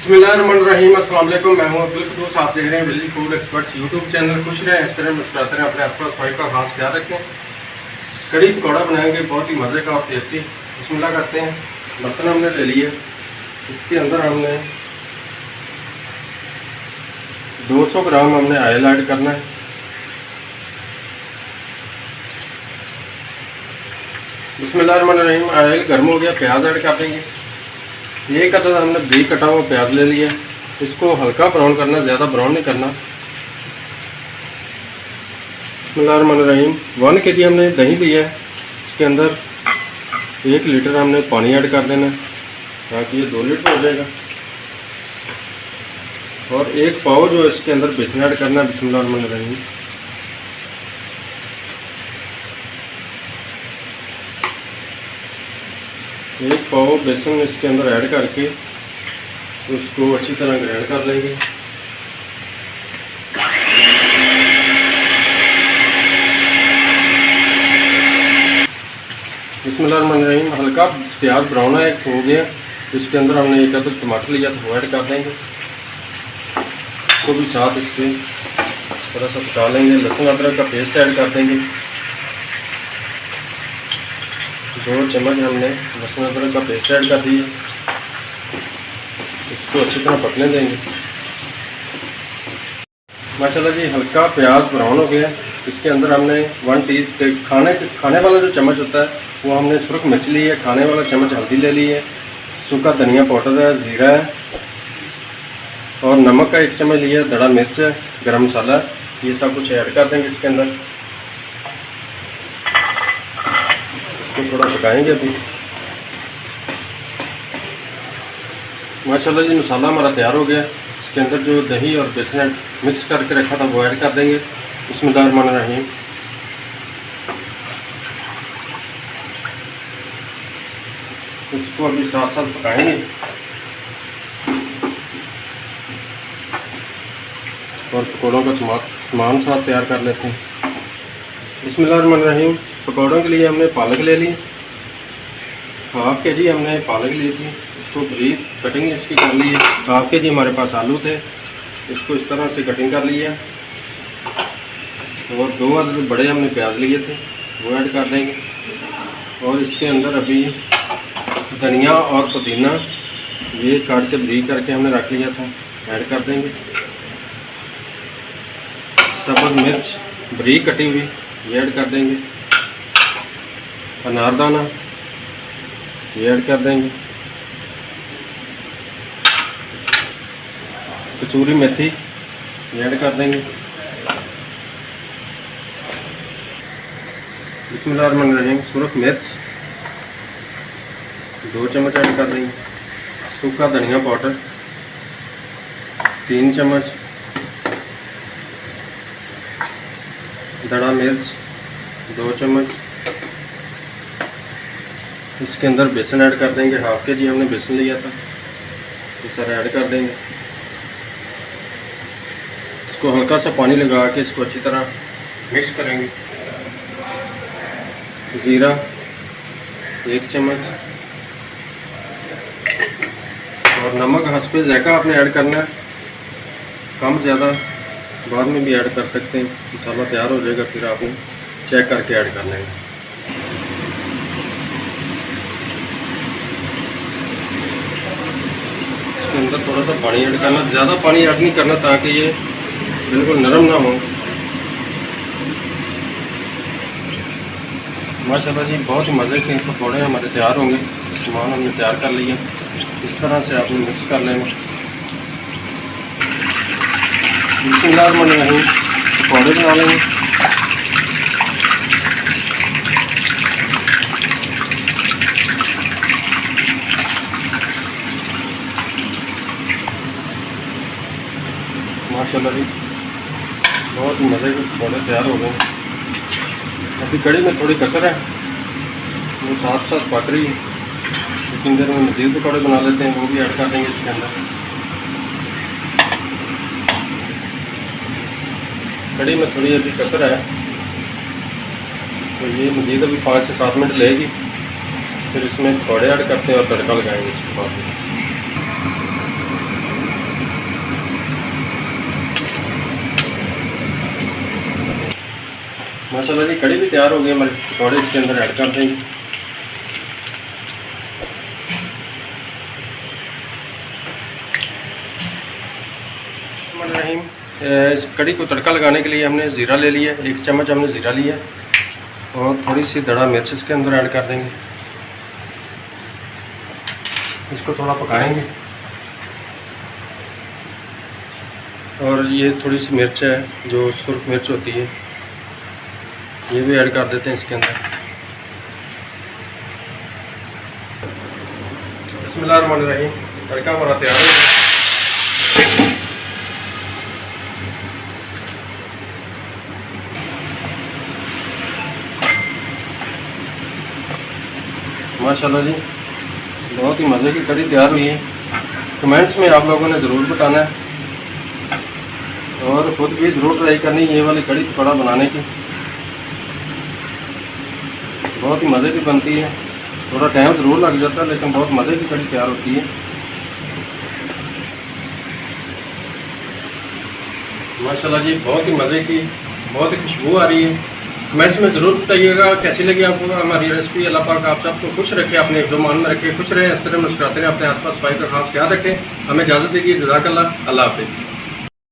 बिस्मिल्लाहिर्रहमानिर्रहीम। अस्सलाम वालेकुम। मैं हूं अब्दुल कुद्दूस। आप देख रहे हैं village food experts YouTube channel. खुश रहें, इस तरह मुस्कुराते रहें, अपने आसपास सफाई का खास ख्याल रखें। कड़ी पकौड़ा बनाएंगे बहुत ही मज़े का और टेस्टी। बिस्मिल्लाह करते हैं। बर्तन हमने ले लिए, इसके अंदर हमने 200 ग्राम हमने ऑयल ऐड करना है। बिस्मिल्लाहिर्रहमानिर्रहीम। ऑयल गर्म हो गया, प्याज ऐड कर देंगे। एक अदद हमने बारीक कटा हुआ प्याज ले लिया, इसको हल्का ब्राउन करना, ज़्यादा ब्राउन नहीं करना। बिस्मिल्लाहिर्रहमानिर्रहीम। 1 kg हमने दही लिया है, इसके अंदर 1 लीटर हमने पानी ऐड कर देना ताकि ये 2 लीटर हो जाएगा। और 1 पाव जो इसके अंदर बेसन ऐड करना है। बिस्मिल्लाहिर्रहमानिर्रहीम। एक पाव बेसन इसके अंदर ऐड करके उसको अच्छी तरह ग्राइंड कर लेंगे। बिस्मिल्लाहिर्रहमानिर्रहीम। हल्का प्याज ब्राउन हो गया, इसके अंदर हमने 1 अदद टमाटर लिया था, वो ऐड कर देंगे। उसको भी साथ इसके थोड़ा सा पका लेंगे। लहसुन अदरक का पेस्ट ऐड कर देंगे। 2 चम्मच हमने लहसुन अदरक का पेस्ट ऐड कर दिया, इसको अच्छी तरह पकने देंगे। माशाल्लाह जी, हल्का प्याज ब्राउन हो गया। इसके अंदर हमने 1 टी खाने वाला जो चम्मच होता है वो हमने सुरख मिर्च ली है, खाने वाला चम्मच हल्दी ले ली है, सूखा धनिया पाउडर है, ज़ीरा है और नमक का 1 चम्मच लिया है, दड़ा मिर्च है, गरम मसाला, ये सब कुछ ऐड कर देंगे इसके अंदर। तो थोड़ा पकाएंगे अभी। माशाल्लाह जी, मसाला हमारा तैयार हो गया। इसके अंदर जो दही और बेसन मिक्स करके रखा था वो ऐड कर देंगे। बिस्मिल्लाहिर्रहमानिर्रहीम। इसको अभी साथ साथ पकाएंगे और पकौड़ों का सामान साथ तैयार कर लेते हैं। बिस्मिल्लाहिर्रहमानिर्रहीम। पकौड़ों के लिए हमने पालक ले ली, 1/2 kg हमने पालक ली थी, इसको बारीक कटिंग इसकी कर ली है। 1/2 kg हमारे पास आलू थे, इसको इस तरह से कटिंग कर लिया। और 2 अदद बड़े हमने प्याज लिए थे, वो ऐड कर देंगे। और इसके अंदर अभी धनिया और पुदीना ये काट के बारीक करके हमने रख लिया था, ऐड कर देंगे। सब्ज़ मिर्च बारीक कटी हुई ये ऐड कर देंगे। अनारदाना ये ऐड कर देंगे। कसूरी मेथी ये ऐड कर देंगे। बिस्मिल्लाहिर्रहमानिर्रहीम। सुरख मिर्च 2 चम्मच ऐड कर देंगे। सूखा धनिया पाउडर 3 चम्मच, दड़ा मिर्च 2 चम्मच। इसके अंदर बेसन ऐड कर देंगे। 1/2 kg हमने बेसन लिया था, ये सारा ऐड कर देंगे। इसको हल्का सा पानी लगा के इसको अच्छी तरह मिक्स करेंगे। ज़ीरा 1 चम्मच और नमक हस्बे ज़ायक़ा आपने ऐड करना है, कम ज़्यादा बाद में भी ऐड कर सकते हैं। मसाला तैयार हो जाएगा फिर आपने चेक करके ऐड कर लेंगे। इसके अंदर थोड़ा सा पानी ऐड करना, ज़्यादा पानी ऐड नहीं करना ताकि ये बिल्कुल नरम ना हो। माशाल्लाह जी, बहुत ही मज़े के पकौड़े हमारे तैयार होंगे। सामान हमने तैयार कर लिया, इस तरह से आपने मिक्स कर लेना। बिस्मिल्लाहिर्रहमानिर्रहीम। पकौड़े बना लेंगे। माशाल्लाह जी, बहुत ही मज़े के पकौड़े तैयार हो गए। अभी कड़ी में थोड़ी कसर है, वो साथ साथ पक रही है, लेकिन देर में मज़ीद पकौड़े बना लेते हैं, वो भी ऐड कर देंगे इसके अंदर। कड़ी में थोड़ी अभी कसर है, तो ये मज़ीद अभी 5 से 7 मिनट लेगी। फिर इसमें पकौड़े ऐड करते हैं और तड़का लगाएंगे इसके बाद। माशाल्लाह जी कड़ी भी तैयार हो गई, हमारे पकौड़े इसके अंदर ऐड कर देंगे। रहीम, इस कड़ी को तड़का लगाने के लिए हमने ज़ीरा ले लिया, 1 चम्मच हमने ज़ीरा लिया और थोड़ी सी दड़ा मिर्च इसके अंदर ऐड कर देंगे। इसको थोड़ा पकाएंगे और ये थोड़ी सी मिर्च है जो सुर्ख मिर्च होती है, ये भी ऐड कर देते हैं इसके अंदर। बिस्मिल्लाहिर्रहमानिर्रहीम, तड़का हमारा तैयार है। माशाल्लाह जी बहुत ही मज़े की कड़ी तैयार हुई है। कमेंट्स में आप लोगों ने ज़रूर बताना है और ख़ुद भी ज़रूर ट्राई करनी ये वाली कड़ी पकौड़ा बनाने की, बहुत ही मज़े की बनती है। थोड़ा टाइम ज़रूर लग जाता है लेकिन बहुत मज़े की कड़ी तैयार होती है। माशाल्लाह जी बहुत ही मज़े की, बहुत ही खुशबू आ रही है। कमेंट्स में ज़रूर बताइएगा कैसी लगी आपको हमारी रेसिपी। अल्लाह पाक आप सबको खुश रखे, अपने ईमान में रखे, खुश रहें, इस तरह मुस्कुराते रहें, अपने आसपास सफाई का खास ख्याल रखें। हमें इजाज़त दीजिए, जज़ाकल्लाह, अल्लाह हाफ़िज़।